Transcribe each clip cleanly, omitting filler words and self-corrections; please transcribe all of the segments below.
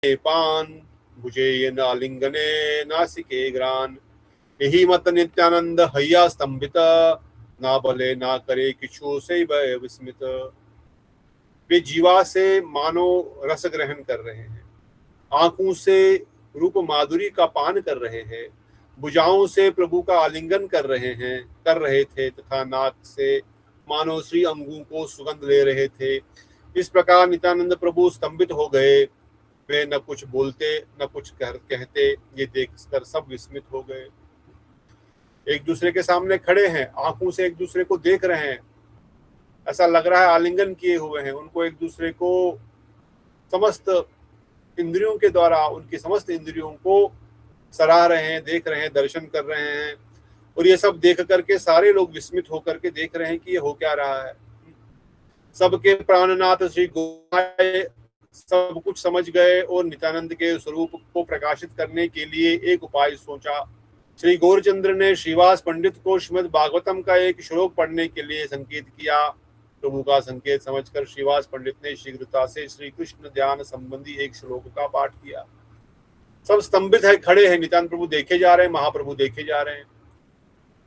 पान भुजे ये नालिंगने नासिके ग्रान। यही मत नित्यानंद हैया स्तंभित, ना बले ना करे किछु से भय विस्मित। वे जीवा से मानो रस ग्रहण कर रहे हैं, आंखों से रूप माधुरी का पान कर रहे हैं, भुजाओं से प्रभु का आलिंगन कर रहे थे तथा नाक से मानो श्री अंगों को सुगंध ले रहे थे। इस प्रकार नित्यानंद प्रभु स्तंभित हो गए। वे न कुछ बोलते न कुछ कहते, ये देखकर सब विस्मित हो गए। एक दूसरे के सामने खड़े हैं, आंखों से एक दूसरे को देख रहे हैं, ऐसा लग रहा है आलिंगन किए हुए हैं, उनको एक दूसरे को समस्त इंद्रियों के द्वारा उनकी समस्त इंद्रियों को सराह रहे हैं, देख रहे हैं, दर्शन कर रहे हैं। और ये सब देख करके सारे लोग विस्मित होकर के देख रहे हैं कि ये हो क्या रहा है। सबके प्राणनाथ श्री गोसाई सब कुछ समझ गए और नित्यानंद के स्वरूप को प्रकाशित करने के लिए एक उपाय सोचा। श्री गौरचंद्र ने श्रीवास पंडित को श्रीमद् भागवतम का एक श्लोक पढ़ने के लिए संकेत किया। प्रभु का संकेत समझकर श्रीवास पंडित ने शीघ्रता से श्री कृष्ण ध्यान संबंधी एक श्लोक का पाठ किया। सब स्तंभित है, खड़े हैं, नित्यानंद प्रभु देखे जा रहे हैं, महाप्रभु देखे जा रहे हैं।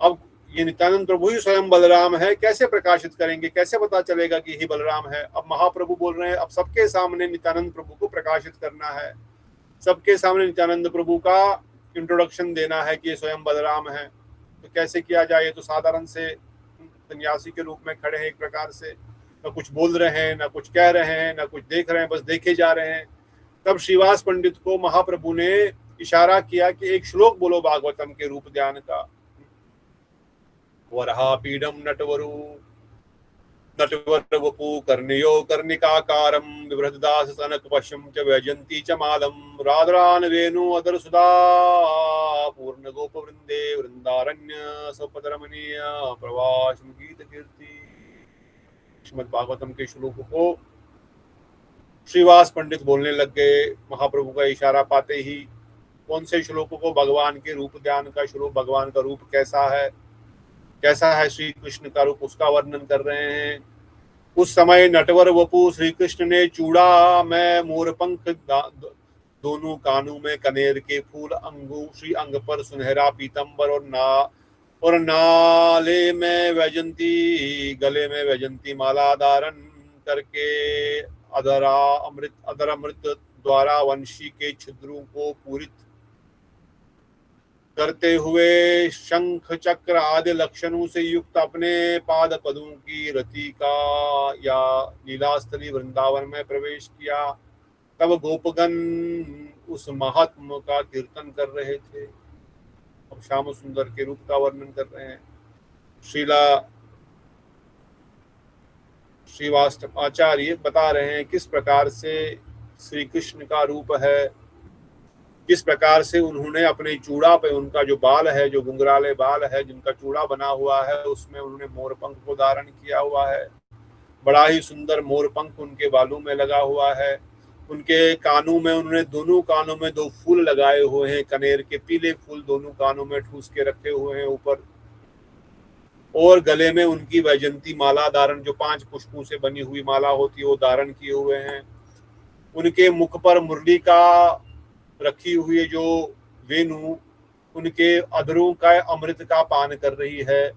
अब ये नित्यानंद प्रभु ही स्वयं बलराम है, कैसे प्रकाशित करेंगे, कैसे पता चलेगा कि ही बलराम है। अब महाप्रभु बोल रहे हैं, अब सबके सामने नित्यानंद प्रभु को प्रकाशित करना है, सबके सामने नित्यानंद प्रभु का इंट्रोडक्शन देना है कि ये स्वयं बलराम है। तो कैसे किया जाए, तो साधारण से सन्यासी के रूप में खड़े हैं, एक प्रकार से न कुछ बोल रहे हैं, न कुछ कह रहे हैं, न कुछ देख रहे हैं, बस देखे जा रहे हैं। तब श्रीवास पंडित को महाप्रभु ने इशारा किया कि एक श्लोक बोलो भागवतम के रूप ध्यान का। वरहा पीडम नटवरु नटवर वपु कर्णयो कर्णिकाकारं विभ्रतदास सनक पश्यम च वैजंती च मालम राधरान वेणु अदर सुधा पूर्ण गोप वृंदे वृंदारण्य सपदरमणीय प्रवास गीत कीर्ति। श्रीमद् भागवतम के श्लोक को श्रीवास पंडित बोलने लग गए। महाप्रभु का इशारा पाते ही कौन से श्लोकों को, भगवान के रूप ध्यान का श्लोक, भगवान का रूप कैसा है श्री कृष्ण का रूप, उसका वर्णन कर रहे हैं। उस समय नटवर वपु श्री कृष्ण ने चूड़ा में मोरपंख, दोनों कानों में कनेर के फूल, श्री अंग पर सुनहरा पीतंबर और नाले में वैजंती, गले में वैजंती माला धारण करके अधर अमृत द्वारा वंशी के छिद्रों को पूरित करते हुए शंख चक्र आदि लक्षणों से युक्त अपने पाद पदों की रति का या लीलास्थली वृंदावन में प्रवेश किया। तब गोपगण उस महात्मा का कीर्तन कर रहे थे। अब श्याम सुंदर के रूप का वर्णन कर रहे हैं। श्रीवास्तव आचार्य बता रहे हैं किस प्रकार से श्री कृष्ण का रूप है, किस प्रकार से उन्होंने अपने चूड़ा पे, उनका जो बाल है, जो गुंगराले बाल है, जिनका चूड़ा बना हुआ है, उसमें उन्होंने मोरपंख को धारण किया हुआ है। बड़ा ही सुंदर मोरपंख उनके बालों में लगा हुआ है। उनके कानों में, उन्होंने दोनों कानों में 2 फूल लगाए हुए हैं, कनेर के पीले फूल दोनों कानों में ठूस के रखे हुए हैं ऊपर। और गले में उनकी वैजंती माला धारण, जो 5 पुष्पों से बनी हुई माला होती है, वो धारण किए हुए हैं। उनके मुख पर मुरली का रखी हुई जो वेणु उनके अधरों का अमृत का पान कर रही है।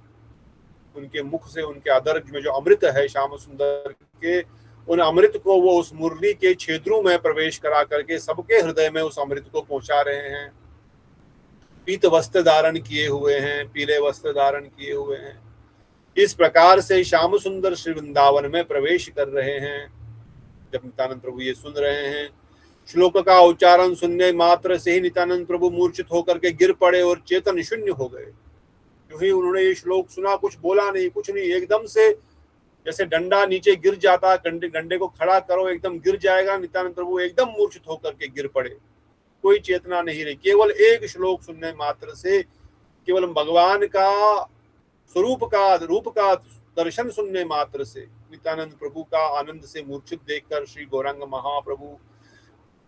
उनके मुख से, उनके अधर में जो अमृत है श्याम सुंदर के, उन अमृत को वो उस मुरली के छेदों में प्रवेश करा करके सबके हृदय में उस अमृत को पहुंचा रहे हैं। पीत वस्त्र धारण किए हुए हैं, पीले वस्त्र धारण किए हुए हैं। इस प्रकार से श्याम सुंदर श्री वृंदावन में प्रवेश कर रहे हैं। जब नित्यानंद प्रभु ये सुन रहे हैं, श्लोक का उच्चारण सुनने मात्र से ही नित्यानंद प्रभु मूर्छित होकर के गिर पड़े और चेतन शून्य हो गए। क्यों ही उन्होंने ये श्लोक सुना, कुछ बोला नहीं, कुछ नहीं, एकदम से जैसे डंडा नीचे गिर जाता, डंडे को खड़ा करो एकदम गिर जाएगा, नित्यानंद प्रभु एकदम मूर्छित होकर के गिर पड़े। कोई चेतना नहीं रही। केवल एक श्लोक सुनने मात्र से, केवल भगवान का स्वरूप का, रूप का दर्शन सुनने मात्र से नित्यानंद प्रभु का आनंद से मूर्छित देखकर श्री गौरांग महाप्रभु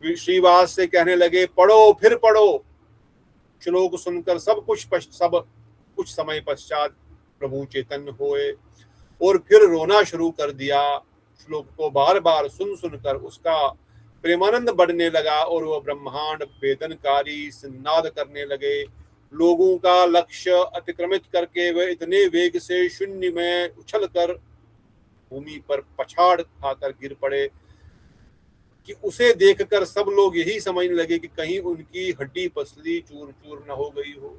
श्रीवास से कहने लगे, पढ़ो, फिर पढ़ो। श्लोक सुनकर सब कुछ समय पश्चात प्रभु चैतन्य हुए और फिर रोना शुरू कर दिया। श्लोक को बार बार सुन सुनकर उसका प्रेमानंद बढ़ने लगा और वह ब्रह्मांड वेदनकारी सिन्नाद करने लगे। लोगों का लक्ष्य अतिक्रमित करके वे इतने वेग से शून्य में उछलकर भूमि पर पछाड़ खाकर गिर पड़े कि उसे देखकर सब लोग यही समझने लगे कि कहीं उनकी हड्डी पसली चूर चूर न हो गई हो।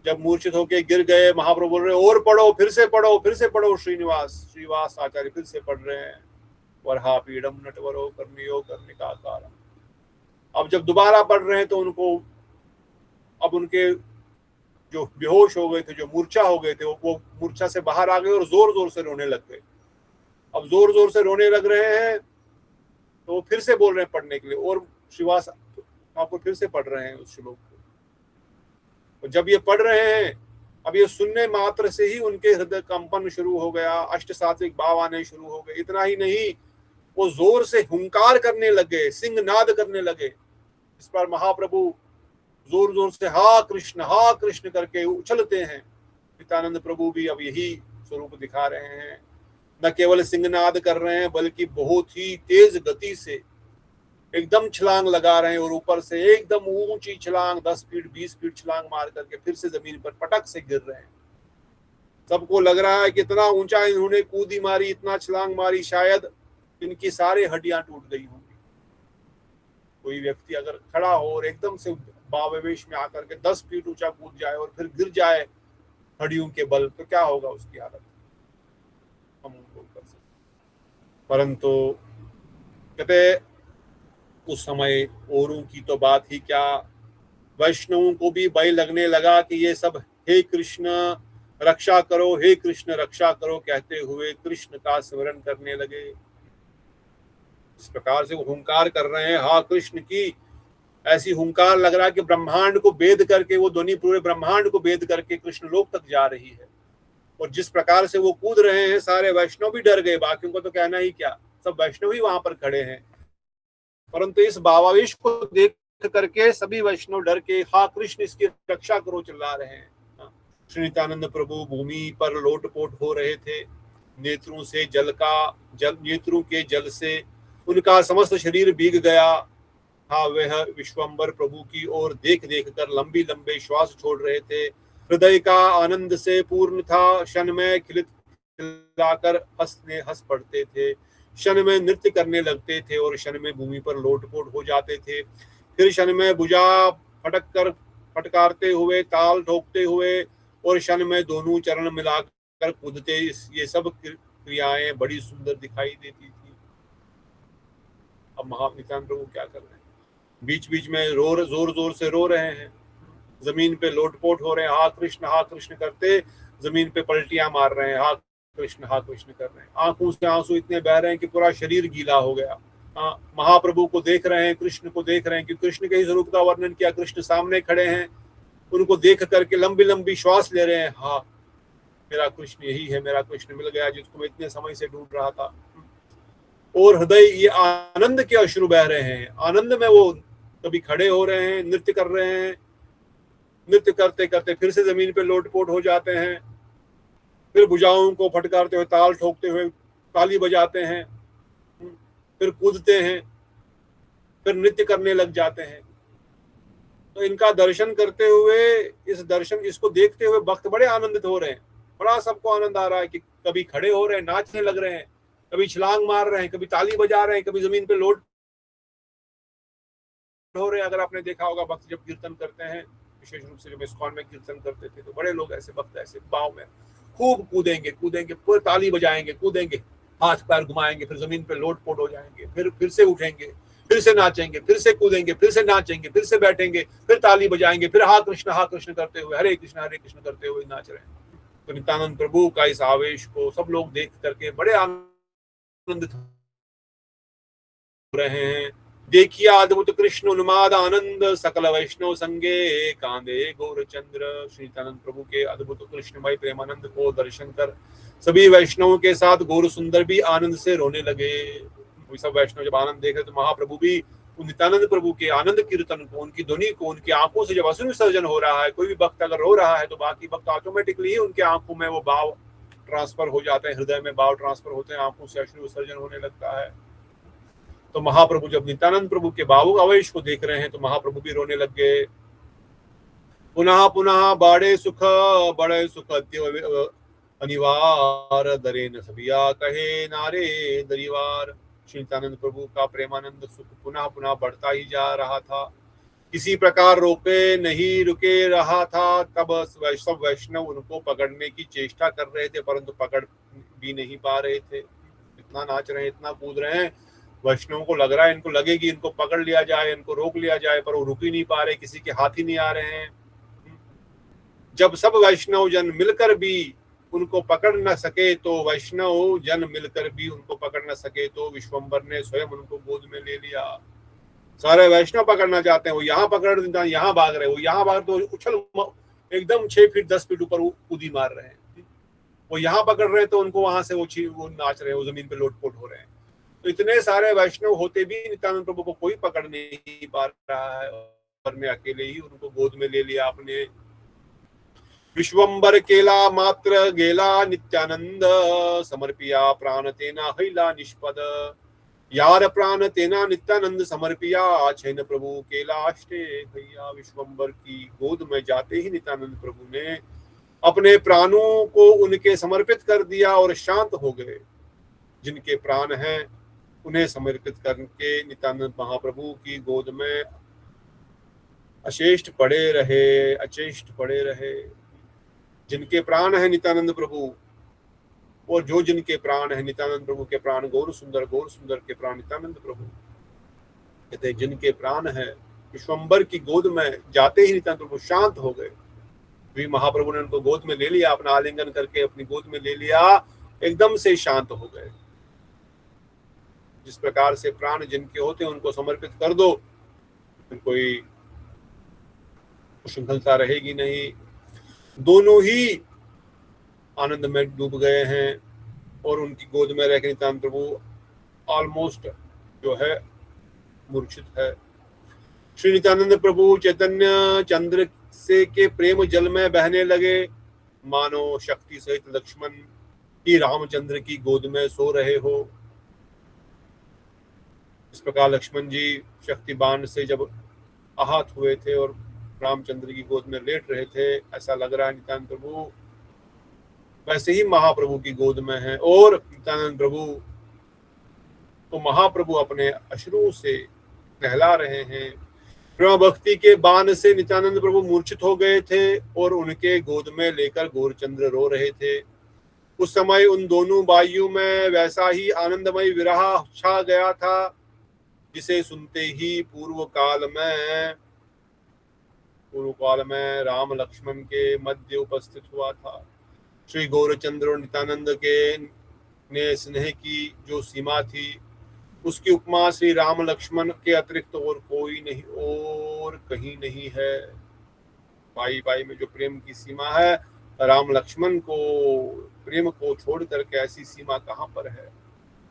जब मूर्छित होकर गिर गए, महाप्रभु बोल रहे और पढ़ो, फिर से पढ़ो, फिर से पढ़ो। श्रीवास आचार्य फिर से पढ़ रहे हैं, वरहा पीड़म नटवरो कर्मयो कर्णिकाकारम। अब जब दोबारा पढ़ रहे हैं तो उनको, अब उनके जो बेहोश हो गए थे, जो मूर्छा हो गए थे, वो मूर्छा से बाहर आ गए और जोर जोर से रोने लग गए। अब जोर जोर से रोने लग रहे हैं तो फिर से बोल रहे हैं पढ़ने के लिए, और श्रीवास आपको फिर से पढ़ रहे हैं उस श्लोक को। और जब ये पढ़ रहे हैं, अब ये सुनने मात्र से ही उनके हृदय कंपन शुरू हो गया, अष्ट सात्विक भाव आने शुरू हो गए। इतना ही नहीं, वो जोर से हुंकार करने लगे, सिंहनाद करने लगे। इस पर महाप्रभु जोर जोर से हा कृष्ण करके उछलते हैं। नित्यानंद प्रभु भी अब यही स्वरूप दिखा रहे हैं। न केवल सिंहनाद कर रहे हैं, बल्कि बहुत ही तेज गति से एकदम छलांग लगा रहे हैं, और ऊपर से एकदम ऊंची छलांग 10 फीट 20 फीट छलांग मार करके फिर से जमीन पर पटक से गिर रहे हैं। सबको लग रहा है कि इतना ऊंचा इन्होंने कूदी मारी, इतना छलांग मारी, शायद इनकी सारी हड्डियां टूट गई होंगी। कोई व्यक्ति अगर खड़ा हो और एकदम से भावावेश में आकर के 10 फीट ऊंचा कूद जाए और फिर गिर जाए हड्डियों के बल, तो क्या होगा उसकी हालत, हम उनको कर सकते। परंतु कहते उस समय औरों की तो बात ही क्या, वैष्णवों को भी भय लगने लगा कि ये सब हे कृष्ण रक्षा करो, हे कृष्ण रक्षा करो कहते हुए कृष्ण का स्मरण करने लगे। इस प्रकार से वो हुंकार कर रहे हैं हा कृष्ण की, ऐसी हुंकार लग रहा है कि ब्रह्मांड को भेद करके, वो ध्वनि पूरे ब्रह्मांड को भेद करके कृष्ण लोक तक जा रही है। और जिस प्रकार से वो कूद रहे हैं, सारे वैष्णव भी डर गए, बाकियों को तो कहना ही क्या, सब वैष्णव ही वहां पर खड़े हैं। परंतु इस भावावेश को देख करके सभी वैष्णव डर के हा कृष्ण इसकी रक्षा करो चिल्ला रहे हैं। श्री नित्यानंद प्रभु भूमि पर लोटपोट हो रहे थे। नेत्रों के जल से उनका समस्त शरीर भीग गया। हाँ, वह विश्वम्बर प्रभु की ओर देख देख कर लंबी लंबे श्वास छोड़ रहे थे। हृदय का आनंद से पूर्ण था। क्षण में खिलाकर हंस पड़ते थे, क्षण में नृत्य करने लगते थे और क्षण में भूमि पर लोटपोट हो जाते थे। फिर क्षण में भुजा फटकारते हुए, ताल ठोकते हुए और क्षण में दोनों चरण मिलाकर कूदते। ये सब क्रियाएं बड़ी सुंदर दिखाई देती थी। अब महानित्यानंद प्रभु क्या कर रहे हैं, बीच बीच में जोर जोर से रो रहे हैं, जमीन पे लोटपोट हो रहे हैं, हा कृष्ण करते जमीन पे पलटियां मार रहे हैं, हा कृष्ण कर रहे हैं। आंखों से आंसू इतने बह रहे हैं कि पूरा शरीर गीला हो गया। महाप्रभु को देख रहे हैं, कृष्ण को देख रहे हैं कि कृष्ण के ही स्वरूप का वर्णन किया। कृष्ण सामने खड़े हैं, उनको देख करके लंबी लंबी श्वास ले रहे हैं। हाँ, मेरा कृष्ण यही है, मेरा कृष्ण मिल गया जिसको मैं इतने समय से ढूंढ रहा था। और हृदय ये आनंद के अश्रु बह रहे हैं। आनंद में वो कभी खड़े हो रहे हैं, नृत्य कर रहे हैं, नृत्य करते करते फिर से जमीन पे लोटपोट हो जाते हैं, फिर भुजाओं को फटकारते हुए, ताल ठोकते हुए ताली बजाते हैं, फिर कूदते हैं, फिर नृत्य करने लग जाते हैं। तो इनका दर्शन करते हुए, इसको देखते हुए भक्त बड़े आनंदित हो रहे हैं। बड़ा सबको आनंद आ रहा है कि कभी खड़े हो रहे हैं, नाचने लग रहे हैं, कभी छलांग मार रहे हैं, कभी ताली बजा रहे हैं, कभी जमीन पे लोट हो रहे हैं। अगर आपने देखा होगा, भक्त जब कीर्तन करते हैं, विशेष रूप से जब इस्कॉन में कीर्तन करते थे, तो बड़े लोग ऐसे भक्त ऐसे भाव में खूब कूदेंगे, पूरे ताली बजाएंगे, कूदेंगे, हाथ पैर घुमाएंगे, फिर जमीन पे लोटपोट हो जाएंगे, फिर से उठेंगे, फिर से नाचेंगे, फिर से कूदेंगे, फिर से नाचेंगे, फिर से बैठेंगे, फिर ताली बजाएंगे, फिर हा कृष्ण करते हुए, हरे कृष्ण करते हुए नाच रहे हैं। तो नित्यानंद प्रभु का इस आवेश को सब लोग देख करके बड़े आनंदित हो रहे हैं। देखिए अद्भुत कृष्ण उन्माद आनंद सकल वैष्णव संगे कांदे गौरचंद्र। श्री नित्यानंद प्रभु के अद्भुत कृष्णमय प्रेमानंद को दर्शन कर सभी वैष्णवों के साथ गौर सुंदर भी आनंद से रोने लगे। सब वैष्णव जब आनंद देख रहे तो महाप्रभु भी नित्यानंद प्रभु के आनंद कीर्तन को, उनकी ध्वनि को, उनकी आंखों से जब अश्रु विसर्जन हो रहा है, कोई भी भक्त अगर रो रहा है तो बाकी भक्त ऑटोमेटिकली ही उनके आंखों में वो भाव ट्रांसफर हो जाते हैं, हृदय में भाव ट्रांसफर होते हैं, आंखों से अश्रु विसर्जन होने लगता है। तो महाप्रभु जब नित्यानंद प्रभु के भावुक आवेश को देख रहे हैं तो महाप्रभु भी रोने लग गए। पुनः पुनः बड़े सुख अनिवार दरे न सबिया कहे नारे दरीवार। श्री नित्यानंद प्रभु का प्रेमानंद सुख पुनः पुनः बढ़ता ही जा रहा था, किसी प्रकार रुके रहा था। तब सब वैष्णव उनको पकड़ने की चेष्टा कर रहे थे, परंतु पकड़ भी नहीं पा रहे थे। इतना नाच रहे हैं, इतना कूद रहे हैं, वैष्णवों को लग रहा है इनको लगेगी इनको पकड़ लिया जाए, इनको रोक लिया जाए, पर वो रुक ही नहीं पा रहे, किसी के हाथ ही नहीं आ रहे हैं। जब सब वैष्णव जन मिलकर भी उनको पकड़ न सके तो वैष्णव जन मिलकर भी उनको पकड़ न सके तो विश्वम्बर ने स्वयं उनको गोद में ले लिया। सारे वैष्णव पकड़ना चाहते हैं, वो यहाँ पकड़ देता, यहाँ भाग रहे, वो यहाँ भाग तो उछल एकदम 6 फीट 10 फीट ऊपर कूदी मार रहे हैं। वो यहाँ पकड़ रहे हैं तो उनको वहां से वो नाच रहे हैं, वो जमीन पे लोटपोट हो रहे हैं। तो इतने सारे वैष्णव होते भी नित्यानंद प्रभु को कोई पकड़ नहीं पा रहा है, और ने अकेले ही उनको गोद में ले लिया अपने। विश्वम्बर केला मात्र गेला नित्यानंद समर्पिया प्राण तेना हैला निष्पद। यार प्राण तेना नित्यानंद समर्पिया छैन प्रभु केलाष्टे भैया। विश्वम्बर की गोद में जाते ही नित्यानंद प्रभु ने अपने प्राणों को उनके समर्पित कर दिया और शांत हो गए। जिनके प्राण हैं उन्हें समर्पित करके नित्यानंद महाप्रभु की गोद में अचेष्ट पड़े रहे। जिनके प्राण है नित्यानंद प्रभु, और जो जिनके प्राण है नित्यानंद प्रभु के प्राण गौर सुंदर के प्राण नित्यानंद प्रभु कहते जिनके प्राण है। विश्वम्बर की गोद में जाते ही नित्यानंद प्रभु शांत हो गए। भी महाप्रभु ने उनको गोद में ले लिया, अपना आलिंगन करके अपनी गोद में ले लिया, एकदम से शांत हो गए। जिस प्रकार से प्राण जिनके होते हैं उनको समर्पित कर दो, कोई उच्छृंखलता रहेगी नहीं। दोनों ही आनंद में डूब गए हैं और उनकी गोद में रहकर नित्यानंद प्रभु ऑलमोस्ट जो है मूर्छित है। श्री नित्यानंद प्रभु चैतन्य चंद्र से के प्रेम जल में बहने लगे, मानो शक्ति सहित लक्ष्मण की रामचंद्र की गोद में सो रहे हो। इस प्रकार लक्ष्मण जी शक्ति बाण से जब आहत हुए थे और रामचंद्र की गोद में लेट रहे थे, ऐसा लग रहा है नित्यानंद प्रभु वैसे ही महाप्रभु की गोद में है। और नित्यानंद प्रभु तो महाप्रभु अपने अश्रु से नहला रहे हैं। प्रेम भक्ति के बाण से नित्यानंद प्रभु मूर्छित हो गए थे और उनके गोद में लेकर गौरचंद्र रो रहे थे। उस समय उन दोनों बाइयों में वैसा ही आनंदमय विरह छा गया था, जिसे सुनते ही पूर्व काल में राम लक्ष्मण के मध्य उपस्थित हुआ था। श्री गौरचंद्र और नित्यानंद के ने स्नेह की जो सीमा थी, उसकी उपमा श्री राम लक्ष्मण के अतिरिक्त और कोई नहीं और कहीं नहीं है। भाई भाई में जो प्रेम की सीमा है, राम लक्ष्मण को प्रेम को छोड़ करके ऐसी सीमा कहाँ पर है।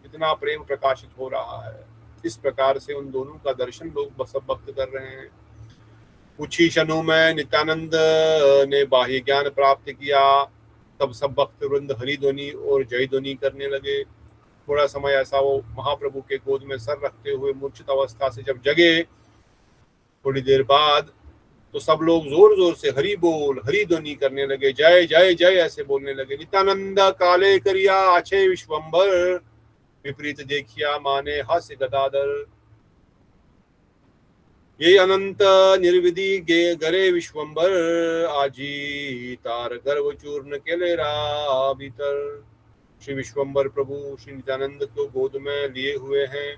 इतना प्रेम प्रकाशित हो रहा है। इस प्रकार से उन दोनों का दर्शन लोग सब भक्त कर रहे हैं। कुछ ही क्षणों में नित्यानंद ने बाह्य ज्ञान प्राप्त किया। तब सब भक्त वृंद हरिध्वनि और जय ध्वनि करने लगे। थोड़ा समय ऐसा वो महाप्रभु के गोद में सर रखते हुए मूर्छित अवस्था से जब जगे, थोड़ी देर बाद तो सब लोग जोर जोर से हरि बोल हरि ध्वनि करने लगे, जय जय जय ऐसे बोलने लगे। नित्यानंद काले करिया आछे विश्वम्बर, विपरीत देखिया माने हास्य गदाधर। ये अनंत निर्विधि गरे विश्वम्बर, आजी तार गर्व चूर्ण केले रा भीतर। श्री विश्वम्बर प्रभु श्री नित्यानंद को गोद में लिए हुए हैं।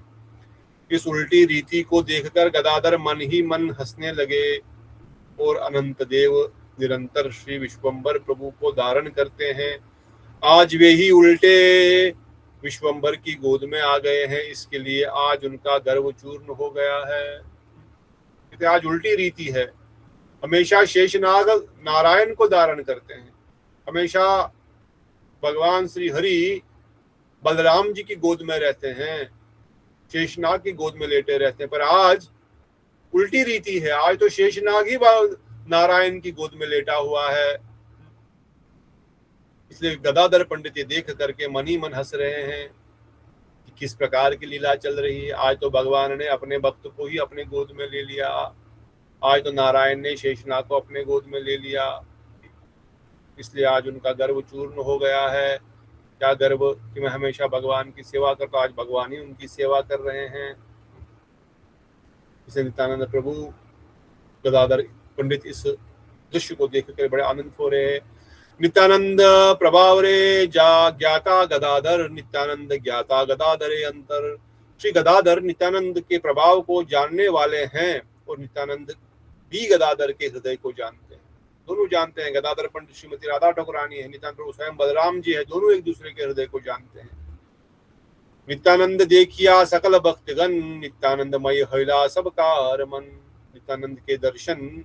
इस उल्टी रीति को देखकर गदाधर मन ही मन हंसने लगे और अनंत देव निरंतर श्री विश्वम्बर प्रभु को धारण करते हैं। आज वे ही उल्टे विश्वम्बर की गोद में आ गए हैं, इसके लिए आज उनका गर्व चूर्ण हो गया है। आज उल्टी रीति है। हमेशा शेषनाग नारायण को धारण करते हैं, हमेशा भगवान श्री हरि बलराम जी की गोद में रहते हैं, शेषनाग की गोद में लेटे रहते हैं। पर आज उल्टी रीति है, आज तो शेषनाग ही नारायण की गोद में लेटा हुआ है। इसलिए गदाधर पंडित ये देख करके मन ही मन हंस रहे हैं कि किस प्रकार की लीला चल रही है। आज तो भगवान ने अपने भक्त को ही अपने गोद में ले लिया, आज तो नारायण ने शेषनाग को अपने गोद में ले लिया, इसलिए आज उनका गर्व चूर्ण हो गया है। क्या गर्व कि मैं हमेशा भगवान की सेवा करता, आज भगवान ही उनकी सेवा कर रहे हैं। इसे नित्यानंद प्रभु गदाधर पंडित इस दृश्य को देखकर बड़े आनंद हो रहे हैं। नित्यानंद प्रभाव रे जा ज्ञाता गदाधर, नित्यानंद ज्ञाता गदाधरे अंतर। श्री गदाधर नित्यानंद के प्रभाव को जानने वाले हैं और नित्यानंद भी गदाधर के हृदय को जानते हैं। दोनों जानते हैं, गदाधर पंडित श्रीमती राधा ठाकुरानी है, नित्यानंद प्रभु स्वयं बलराम जी है, दोनों एक दूसरे के हृदय को जानते हैं। नित्यानंद देखिया सकल भक्तगण, नित्यानंदमय हृदय सबका रमन। नित्यानंद के दर्शन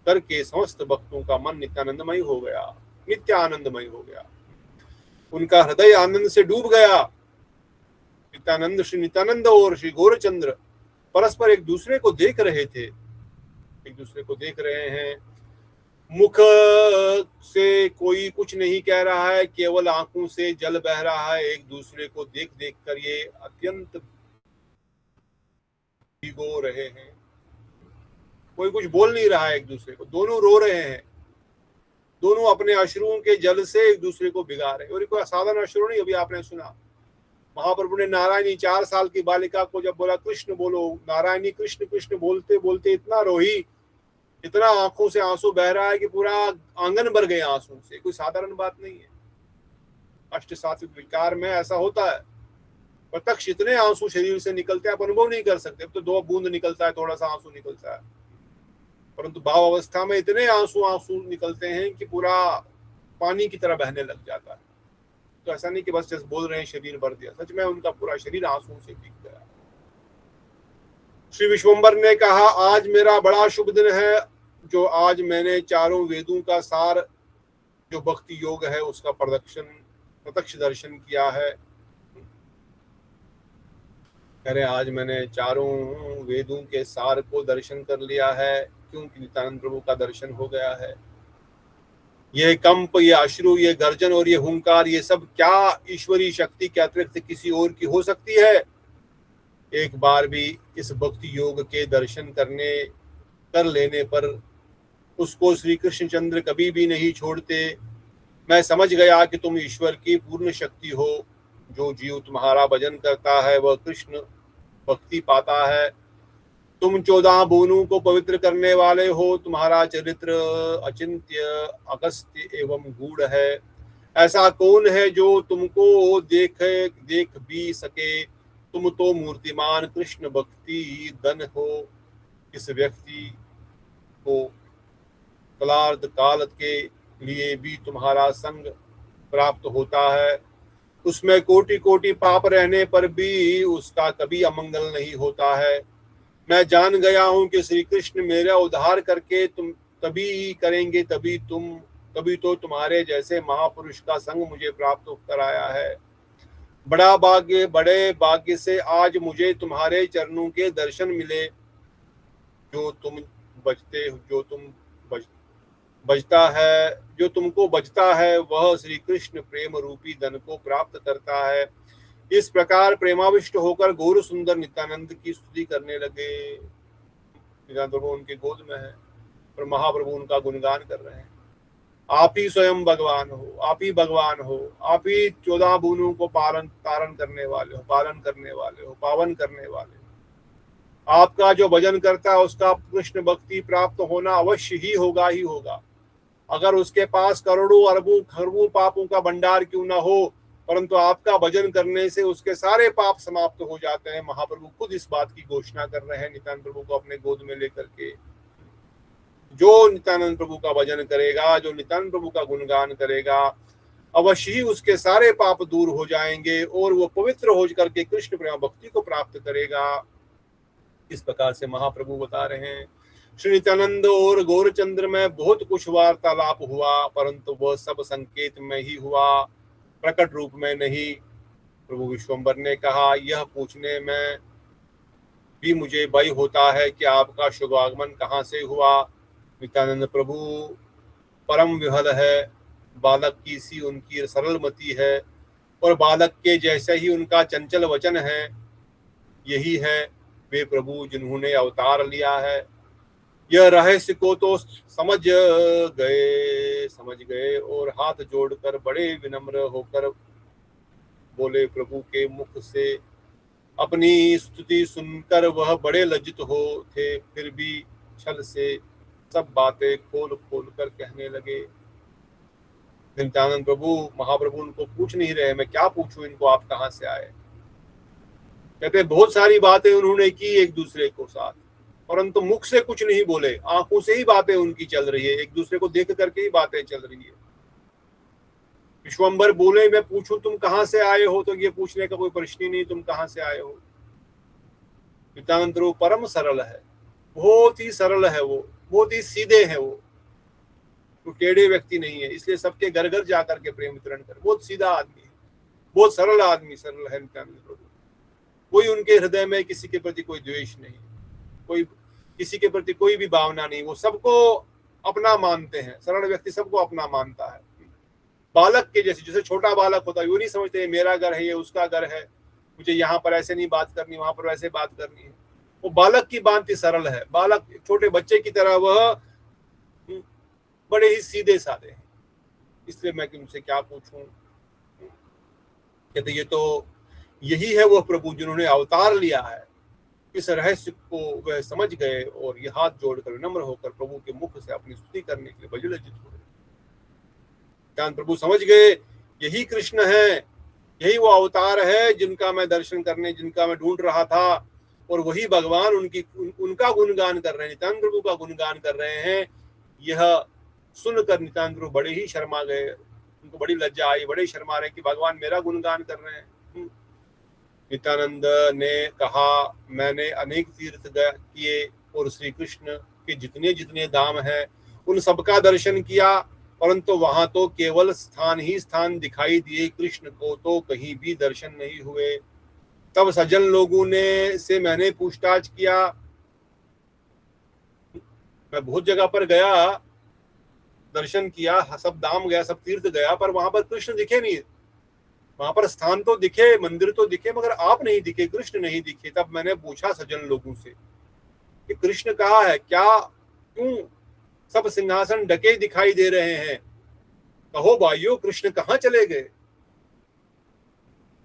करके समस्त भक्तों का मन नित्यानंदमय हो गया, नित्यानंदमय हो गया, उनका हृदय आनंद से डूब गया। नित्यानंद, श्री नित्यानंद और श्री गौरचंद्र परस्पर एक दूसरे को देख रहे थे, एक दूसरे को देख रहे हैं। मुख से कोई कुछ नहीं कह रहा है, केवल आंखों से जल बह रहा है। एक दूसरे को देख देख कर ये अत्यंत भिगो रहे हैं, कोई कुछ बोल नहीं रहा है एक दूसरे को, दोनों रो रहे हैं, दोनों अपने अश्रुओं के जल से एक दूसरे को भिगा रहे हैं। और कोई असाधारण अश्रु नहीं, अभी आपने सुना महाप्रभु ने नारायणी 4 साल की बालिका को जब बोला कृष्ण बोलो, नारायणी कृष्ण कृष्ण बोलते बोलते इतना रोही, इतना आंखों से आंसू बह रहा है कि पूरा आंगन भर गए आंसू से। कोई साधारण बात नहीं है। अष्ट सात्विक विकार में ऐसा होता है, प्रत्यक्ष इतने आंसू शरीर से निकलते हैं, आप अनुभव नहीं कर सकते। अब तो 2 बूंद निकलता है, थोड़ा सा आंसू निकलता है, परंतु भाव अवस्था में इतने आंसू निकलते हैं कि पूरा पानी की तरह बहने लग जाता है। तो ऐसा नहीं कि बस जैसे बोल रहे हैं शरीर भर दिया, सच में उनका पूरा शरीर आंसुओं से भीग गया। श्री विश्वम्बर ने कहा, आज मेरा बड़ा शुभ दिन है, जो आज मैंने चारों वेदों का सार जो भक्ति योग है उसका प्रत्यक्ष दर्शन किया है। अरे आज मैंने चारों वेदों के सार को दर्शन कर लिया है, क्योंकि नित्यानंद प्रभु का दर्शन हो गया है। ये कंप, ये अश्रु, ये गर्जन और ये हुंकार, ये सब क्या ईश्वरीय शक्ति के अतिरिक्त किसी और की हो सकती है। एक बार भी इस भक्ति योग के दर्शन कर लेने पर उसको श्री कृष्णचंद्र कभी भी नहीं छोड़ते। मैं समझ गया कि तुम ईश्वर की पूर्ण शक्ति हो। जो जीव तुम्हारा भजन करता है वह कृष्ण भक्ति पाता है। तुम 14 भुवनों को पवित्र करने वाले हो। तुम्हारा चरित्र अचिंत्य, अगस्त्य एवं गूढ़ है। ऐसा कौन है जो तुमको देख भी सके। तुम तो मूर्तिमान कृष्ण भक्ति धन हो। इस व्यक्ति को कलार्ध काल के लिए भी तुम्हारा संग प्राप्त होता है। उसमें कोटि कोटि पाप रहने पर भी उसका कभी अमंगल नहीं होता है। मैं जान गया हूं कि श्री कृष्ण मेरा उद्धार करके तुम तभी करेंगे, तभी तो तुम्हारे जैसे महापुरुष का संग मुझे प्राप्त कराया है। बड़े भाग्य से आज मुझे तुम्हारे चरणों के दर्शन मिले। जो तुमको बचता है वह श्री कृष्ण प्रेम रूपी धन को प्राप्त करता है। इस प्रकार प्रेमाविष्ट होकर गौर सुंदर नित्यानंद की स्तुति करने लगे। नित्यानंद प्रभु उनके गोद में है और महाप्रभु उनका गुणगान कर रहे हैं। आप ही स्वयं भगवान हो, आप ही भगवान हो, आप ही 14 भुवनों को तारण करने वाले हो, पालन करने वाले हो, पावन करने वाले हो। आपका जो भजन करता है उसका कृष्ण भक्ति प्राप्त होना अवश्य ही होगा। अगर उसके पास करोड़ों अरबों खरबों पापों का भंडार क्यों ना हो, परंतु आपका भजन करने से उसके सारे पाप समाप्त हो जाते हैं। महाप्रभु खुद इस बात की घोषणा कर रहे हैं नित्यानंद प्रभु को अपने गोद में लेकर के। जो नित्यानंद प्रभु का भजन करेगा, जो नित्यानंद प्रभु का गुणगान करेगा, अवश्य ही उसके सारे पाप दूर हो जाएंगे और वो पवित्र हो करके कृष्ण प्रेम भक्ति को प्राप्त करेगा। इस प्रकार से महाप्रभु बता रहे हैं। श्री नित्यानंद और गौरचंद्र में बहुत कुछ वार्तालाप हुआ, परंतु वह सब संकेत में ही हुआ, प्रकट रूप में नहीं। प्रभु विश्वम्बर ने कहा, यह पूछने में भी मुझे भय होता है कि आपका शुभ आगमन कहाँ से हुआ। नित्यानंद प्रभु परम विहल है, बालक की सी उनकी सरल मति है। और बालक के जैसे ही उनका चंचल वचन है। यही है वे प्रभु जिन्होंने अवतार लिया है। यह रहस्य को तो समझ गए और हाथ जोड़कर बड़े विनम्र होकर बोले। प्रभु के मुख से अपनी स्तुति सुनकर वह बड़े लज्जित हो थे, फिर भी छल से सब बातें खोल खोल कर कहने लगे। नित्यानंद प्रभु महाप्रभु उनको पूछ नहीं रहे, मैं क्या पूछूं इनको, आप कहाँ से आए। कहते बहुत सारी बातें उन्होंने की एक दूसरे को साथ, परंतु मुख से कुछ नहीं बोले, आंखों से ही बातें उनकी चल रही है, एक दूसरे को देख करके ही बातें चल रही है। विश्वम्बर बोले मैं पूछूं तुम कहाँ से आए हो, तो ये पूछने का कोई प्रश्न ही नहीं, तुम कहाँ से आए हो। नित्यानंद प्रभु परम सरल है, बहुत ही सरल है, वो बहुत ही सीधे है, वो टेढ़े व्यक्ति नहीं है, इसलिए सबके घर घर जाकर के प्रेम वितरण कर। बहुत सीधा आदमी है, बहुत सरल आदमी, सरल है नित्यानंद प्रभु। कोई उनके हृदय में किसी के प्रति कोई द्वेष नहीं, कोई किसी के प्रति कोई भी भावना नहीं, वो सबको अपना मानते हैं। सरल व्यक्ति सबको अपना मानता है। बालक के जैसे छोटा बालक होता है, वो नहीं समझते मेरा घर है ये उसका घर है, मुझे यहाँ पर ऐसे नहीं बात करनी, वहां पर वैसे बात करनी है। वो बालक की भांति सरल है, बालक छोटे बच्चे की तरह वह बड़े ही सीधे साधे हैं। इसलिए मैं तुमसे क्या पूछूं। कहते ये तो यही है वह प्रभु जिन्होंने अवतार लिया है। इस रहस्य को वह समझ गए और ये हाथ जोड़कर विनम्र होकर प्रभु के मुख से अपनी स्तुति करने के लिए बड़े लज्जित हो गए। ज्ञान प्रभु समझ गए यही कृष्ण है, यही वो अवतार है जिनका मैं दर्शन करने, जिनका मैं ढूंढ रहा था, और वही भगवान उनका गुणगान कर रहे हैं, नित्यानंद प्रभु का गुणगान कर रहे हैं। यह सुनकर नित्यानंद प्रभु बड़े ही शर्मा गए, उनको बड़ी लज्जा आई, बड़े शर्मा रहे कि भगवान मेरा गुणगान कर रहे हैं। नित्यानंद ने कहा मैंने अनेक तीर्थ किए और श्री कृष्ण के जितने जितने धाम हैं उन सबका दर्शन किया, परंतु वहां तो केवल स्थान ही स्थान दिखाई दिए, कृष्ण को तो कहीं भी दर्शन नहीं हुए। तब सज्जन लोगों ने से मैंने पूछताछ किया, मैं बहुत जगह पर गया, दर्शन किया, सब धाम गया, सब तीर्थ गया, पर वहां पर कृष्ण दिखे नहीं। वहां पर स्थान तो दिखे, मंदिर तो दिखे, मगर आप नहीं दिखे, कृष्ण नहीं दिखे। तब मैंने पूछा सज्जन लोगों से कि कृष्ण कहाँ है, क्या क्यों सब सिंहासन ढके दिखाई दे रहे हैं, कहो भाइयों कृष्ण कहाँ चले गए,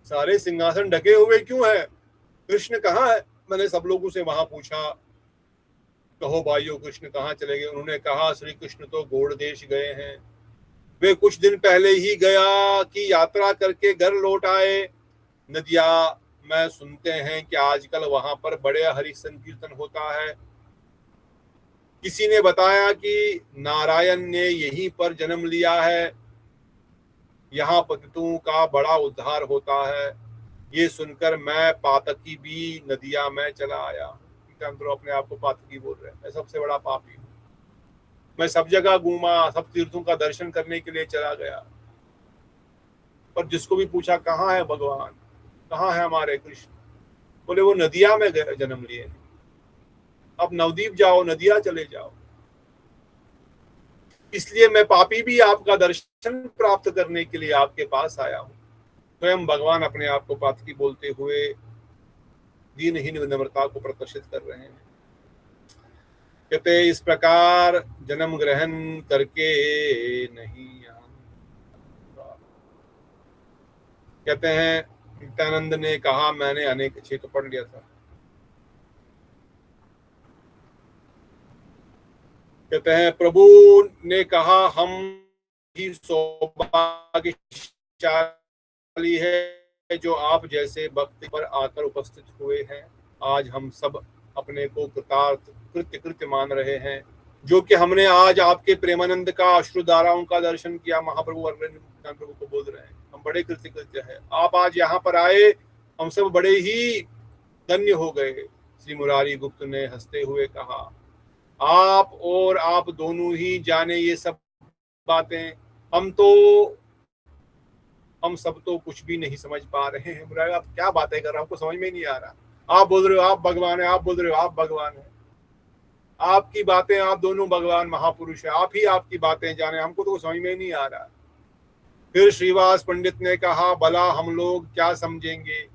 सारे सिंहासन ढके हुए क्यों है, कृष्ण कहाँ है। मैंने सब लोगों से वहां पूछा, कहो भाइयों कृष्ण कहाँ चले गए। उन्होंने कहा श्री कृष्ण तो गौड़ देश गए हैं, वे कुछ दिन पहले ही गया कि यात्रा करके घर लौट आए। नदिया में सुनते हैं कि आजकल वहां पर बड़े हरि संकीर्तन होता है। किसी ने बताया कि नारायण ने यहीं पर जन्म लिया है, यहाँ पतितों का बड़ा उद्धार होता है। ये सुनकर मैं पातकी भी नदिया में चला आया। अपने आप को पातकी बोल रहे हैं, मैं सबसे बड़ा पापी हूँ, मैं सब जगह घूमा, सब तीर्थों का दर्शन करने के लिए चला गया, पर जिसको भी पूछा कहाँ है भगवान, कहाँ है हमारे कृष्ण, बोले वो नदिया में जन्म लिए। अब नवदीप जाओ, नदिया चले जाओ। इसलिए मैं पापी भी आपका दर्शन प्राप्त करने के लिए आपके पास आया हूँ। स्वयं भगवान अपने आप को पातकी बोलते हुए दीनहीन विनम्रता को प्रदर्शित कर रहे हैं। कहते इस प्रकार जन्म ग्रहण करके नहीं, कहते हैं नित्यानंद ने कहा मैंने अनेक अच्छे तो पढ़ लिया था। कहते हैं प्रभु ने कहा हम ही सौभाग्यशाली है जो आप जैसे भक्त पर आकर उपस्थित हुए हैं। आज हम सब अपने को कृत्य मान रहे हैं, जो कि हमने आज आपके प्रेमानंद का अश्रुधाराओं का दर्शन किया। महाप्रभु प्रभु को बोल रहे हैं हम बड़े कृत्य हैं, आप आज यहाँ पर आए, हम सब बड़े ही धन्य हो गए। श्री मुरारी गुप्त ने हंसते हुए कहा आप और आप दोनों ही जाने ये सब बातें, हम सब तो कुछ भी नहीं समझ पा रहे हैं। मुरारी आप क्या बातें कर रहे हो, हमको समझ में नहीं आ रहा। आप बोल रहे हो आप भगवान है, आप बोल रहे हो आप भगवान है, आपकी बातें, आप दोनों भगवान महापुरुष है, आप ही आपकी बातें जाने, हमको तो समझ में नहीं आ रहा। फिर श्रीवास पंडित ने कहा, भला हम लोग क्या समझेंगे,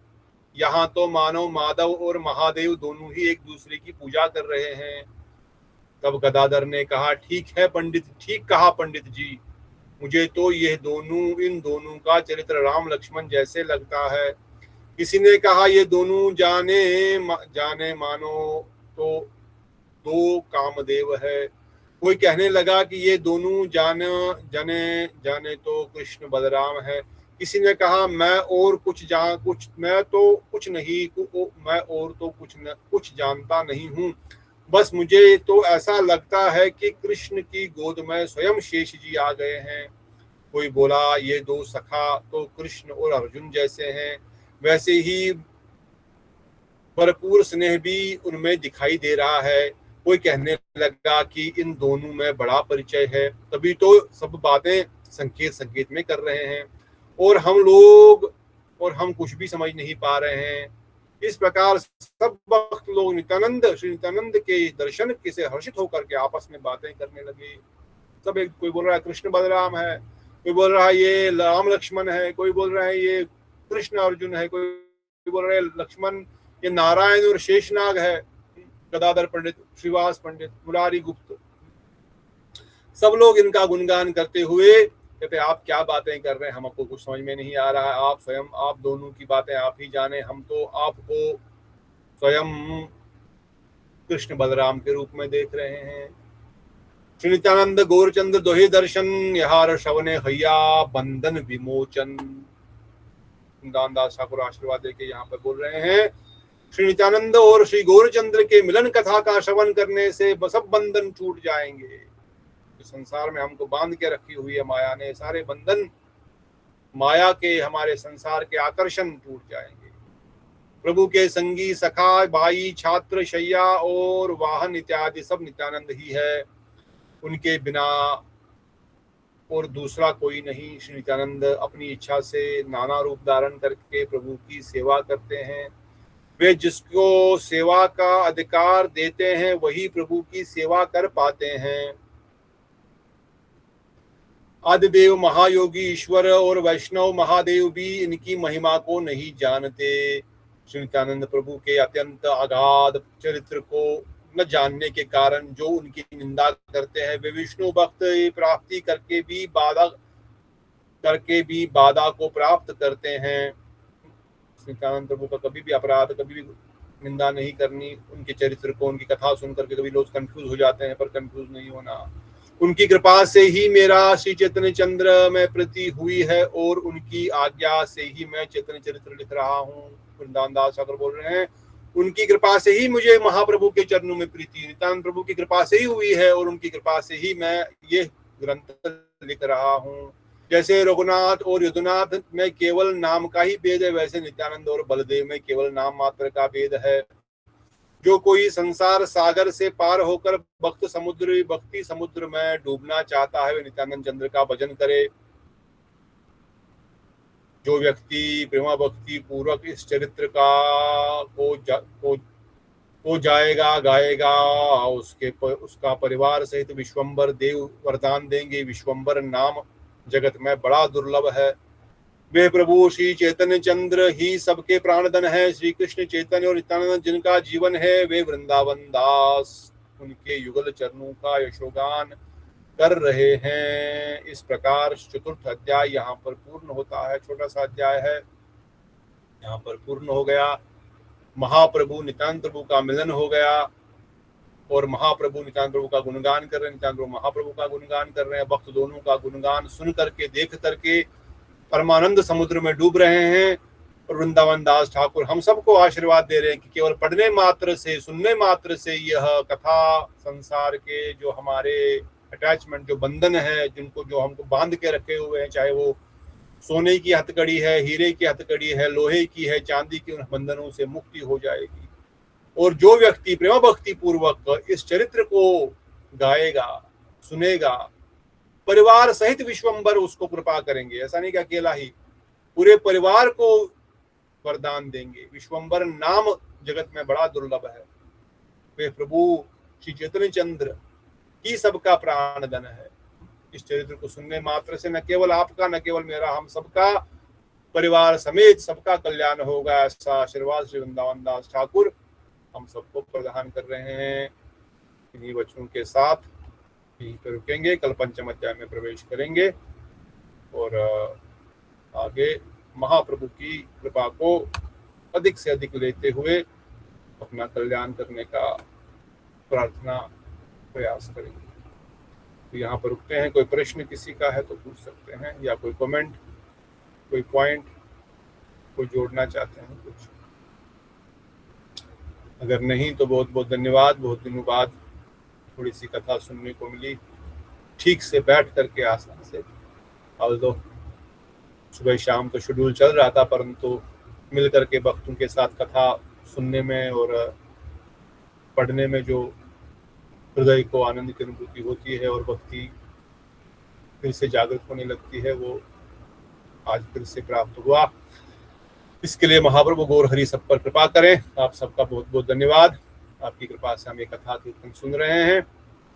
यहाँ तो मानो माधव और महादेव दोनों ही एक दूसरे की पूजा कर रहे हैं। तब गदाधर ने कहा, ठीक है पंडित, ठीक कहा पंडित जी, मुझे तो यह दोनों, इन दोनों का चरित्र राम लक्ष्मण जैसे लगता है। किसी ने कहा, ये दोनों जाने मानो तो दो कामदेव है। कोई कहने लगा कि ये दोनों जाने जाने तो कृष्ण बलराम है। किसी ने कहा, मैं तो कुछ जानता नहीं हूँ, बस मुझे तो ऐसा लगता है कि कृष्ण की गोद में स्वयं शेष जी आ गए हैं। कोई बोला, ये दो सखा तो कृष्ण और अर्जुन जैसे हैं, वैसे ही भरपूर स्नेह भी उनमें दिखाई दे रहा है। कोई कहने लगा कि इन दोनों में बड़ा परिचय है, तभी तो सब बातें संकेत संकेत में कर रहे हैं और हम कुछ भी समझ नहीं पा रहे हैं। इस प्रकार सब वक्त लोग श्री नित्यानंद के दर्शन से हर्षित होकर के आपस में बातें करने लगे। सब कोई बोल रहा है कृष्ण बलराम है, कोई बोल रहा है ये राम लक्ष्मण है, कोई बोल रहा है ये कृष्ण अर्जुन है, कोई बोल रहा है लक्ष्मण ये नारायण और शेषनाग है। गदाधर पंडित, श्रीवास पंडित, मुरारी गुप्त, सब लोग इनका गुणगान करते हुए कहते, आप क्या बातें कर रहे हैं, हमको कुछ समझ में नहीं आ रहा है, आप स्वयं, आप दोनों की बातें आप ही जाने, हम तो आपको स्वयं कृष्ण बलराम के रूप में देख रहे हैं। श्री नित्यानंद गौरचंद्र दोहे दर्शन यहार शवने हैया बंधन विमोचन। दास ठाकुर आशीर्वाद देके यहाँ पर बोल रहे हैं, श्री नित्यानंद और श्री गौरचंद्र के मिलन कथा का श्रवण करने से सब बंधन छूट जाएंगे। संसार में हमको बांध के रखी हुई है माया ने, सारे बंधन माया के, हमारे संसार के आकर्षण टूट जाएंगे। प्रभु के संगी, सखा, भाई, छात्र, शैया और वाहन इत्यादि सब नित्यानंद ही है, उनके बिना और दूसरा कोई नहीं। श्री नित्यानंद अपनी इच्छा से नाना रूप धारण करके प्रभु की सेवा करते हैं। वे जिसको सेवा का अधिकार देते हैं वही प्रभु की सेवा कर पाते हैं। आदिदेव महायोगी ईश्वर और वैष्णव महादेव भी इनकी महिमा को नहीं जानते। श्री नित्यानंद प्रभु के अत्यंत अगाध चरित्र को न जानने के कारण जो उनकी निंदा करते हैं, वे विष्णु भक्त प्राप्ति करके भी बाधा को प्राप्त करते हैं। श्री नित्यानंद प्रभु का कभी भी अपराध, कभी भी निंदा नहीं करनी। उनके चरित्र को, उनकी कथा सुन करके कभी लोग कंफ्यूज हो जाते हैं, पर कंफ्यूज नहीं होना। उनकी कृपा से ही मेरा श्री चैतन्य चंद्र में प्रीति हुई है और उनकी आज्ञा से ही मैं चैतन्य चरित्र लिख रहा हूँ। वृंदावन दास ठाकुर बोल रहे हैं, उनकी कृपा से ही मुझे महाप्रभु के चरणों में प्रीति, नित्यानंद प्रभु की कृपा से ही हुई है और उनकी कृपा से ही मैं ये ग्रंथ लिख रहा हूँ। जैसे रघुनाथ और यदुनाथ में केवल नाम का ही भेद है, वैसे नित्यानंद और बलदेव में केवल नाम मात्र का भेद है। जो कोई संसार सागर से पार होकर भक्ति समुद्र में डूबना चाहता है, वे नित्यानंद चंद्र का भजन करे। जो व्यक्ति प्रेमा भक्ति पूर्वक इस चरित्र को जाएगा गाएगा, उसका परिवार सहित विश्वंबर देव वरदान देंगे। विश्वंबर नाम जगत में बड़ा दुर्लभ है। वे प्रभु श्री चैतन्य चंद्र ही सबके प्राणधन है। श्री कृष्ण चैतन्य और नित्यानंद जिनका जीवन है, वे वृंदावन दास उनके युगल चरणों का यशोगान कर रहे हैं। इस प्रकार चतुर्थ अध्याय यहाँ पर पूर्ण होता है। छोटा सा अध्याय है, यहाँ पर पूर्ण हो गया। महाप्रभु नित्यानंद प्रभु का मिलन हो गया और महाप्रभु नित्यानंद प्रभु का गुणगान कर रहे हैं, नित्यानंद प्रभु महाप्रभु का गुणगान कर रहे हैं। भक्त दोनों का गुणगान सुन करके, देख करके परमानंद समुद्र में डूब रहे हैं। और वृंदावन दास ठाकुर हम सबको आशीर्वाद दे रहे हैं कि केवल पढ़ने मात्र से, सुनने मात्र से यह कथा संसार के जो हमारे अटैचमेंट, जो बंधन है, जो हमको बांध के रखे हुए हैं, चाहे वो सोने की हथकड़ी है, हीरे की हथकड़ी है, लोहे की है, चांदी की, उन बंधनों से मुक्ति हो जाएगी। और जो व्यक्ति प्रेम भक्ति पूर्वक इस चरित्र को गाएगा, सुनेगा, परिवार सहित विश्वंबर उसको कृपा करेंगे। ऐसा नहीं कि अकेला ही, पूरे परिवार को वरदान देंगे। विश्वंबर नाम जगत में बड़ा दुर्लभ है। वे प्रभु श्री चैतन्य चंद्र ही सबका प्राणधन है। इस चरित्र को सुनने मात्र से न केवल आपका, न केवल मेरा, हम सबका परिवार समेत सबका कल्याण होगा, ऐसा आशीर्वाद श्री वृंदावन दास ठाकुर हम सबको प्रदान कर रहे हैं। इन्हीं वचनों के साथ यहीं पर रुकेंगे, कल पंचम अध्याय में प्रवेश करेंगे और आगे महाप्रभु की कृपा को अधिक से अधिक लेते हुए अपना कल्याण करने का प्रार्थना प्रयास करेंगे। तो यहाँ पर रुकते हैं। कोई प्रश्न किसी का है तो पूछ सकते हैं, या कोई कमेंट, कोई पॉइंट, कोई जोड़ना चाहते हैं कुछ। अगर नहीं तो बहुत बहुत धन्यवाद। बहुत दिनों बाद थोड़ी सी कथा सुनने को मिली, ठीक से बैठ करके आसान से। ऑल्दो सुबह शाम तो शेड्यूल चल रहा था, परंतु मिल करके भक्तों के साथ कथा सुनने में और पढ़ने में जो हृदय को आनंद की अनुभूति होती है और भक्ति फिर से जागृत होने लगती है, वो आज फिर से प्राप्त हुआ। इसके लिए महाप्रभु गौर हरि सब पर कृपा करें। आप सबका बहुत बहुत धन्यवाद। आपकी कृपा से हम ये कथा कीर्तन सुन रहे हैं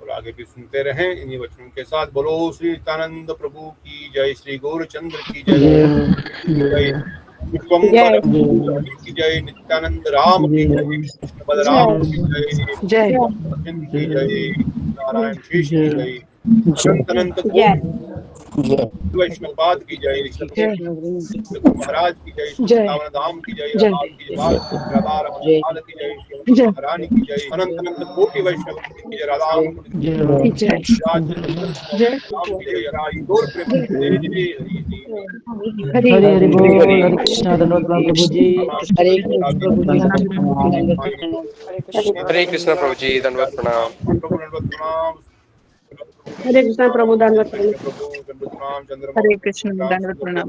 और आगे भी सुनते रहें। इन्हीं वचनों के साथ बोलो श्री नित्यानंद प्रभु की जय, श्री गौरचंद्र की जय, विश्वम्भर की जय, नित्यानंद राम की जय, कृष्ण बलराम की जय, की जय, नारायण शेष की जय, अनंत अनंत वैष्णवपाद की जय, महाराज की जय, वृंदावन धाम की जय, राधा रमण की जय, महारानी की जय, अनंत अनंत कोटि वैष्णव की जय, राधा की जय, गौर प्रेम हरे हरे बोल, हरे कृष्णा, धन्यवाद प्रभु जी। हरे कृष्णा प्रभु जी, धन्यवाद प्रणाम। हरे कृष्ण प्रभु दंडवत प्रणाम। चंद्रमा हरे कृष्ण दंडवत प्रणाम।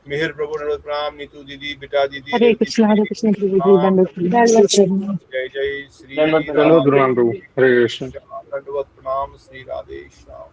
मेहर प्रभु दंडवत प्रणाम। नीतू दीदी, बेटा दीदी, हरे कृष्ण प्रभु जी दंडवत प्रणाम। जय जय श्री दंडवत प्रणाम प्रभु। हरे कृष्ण। दंडवत प्रणाम। श्री राधे श्याम।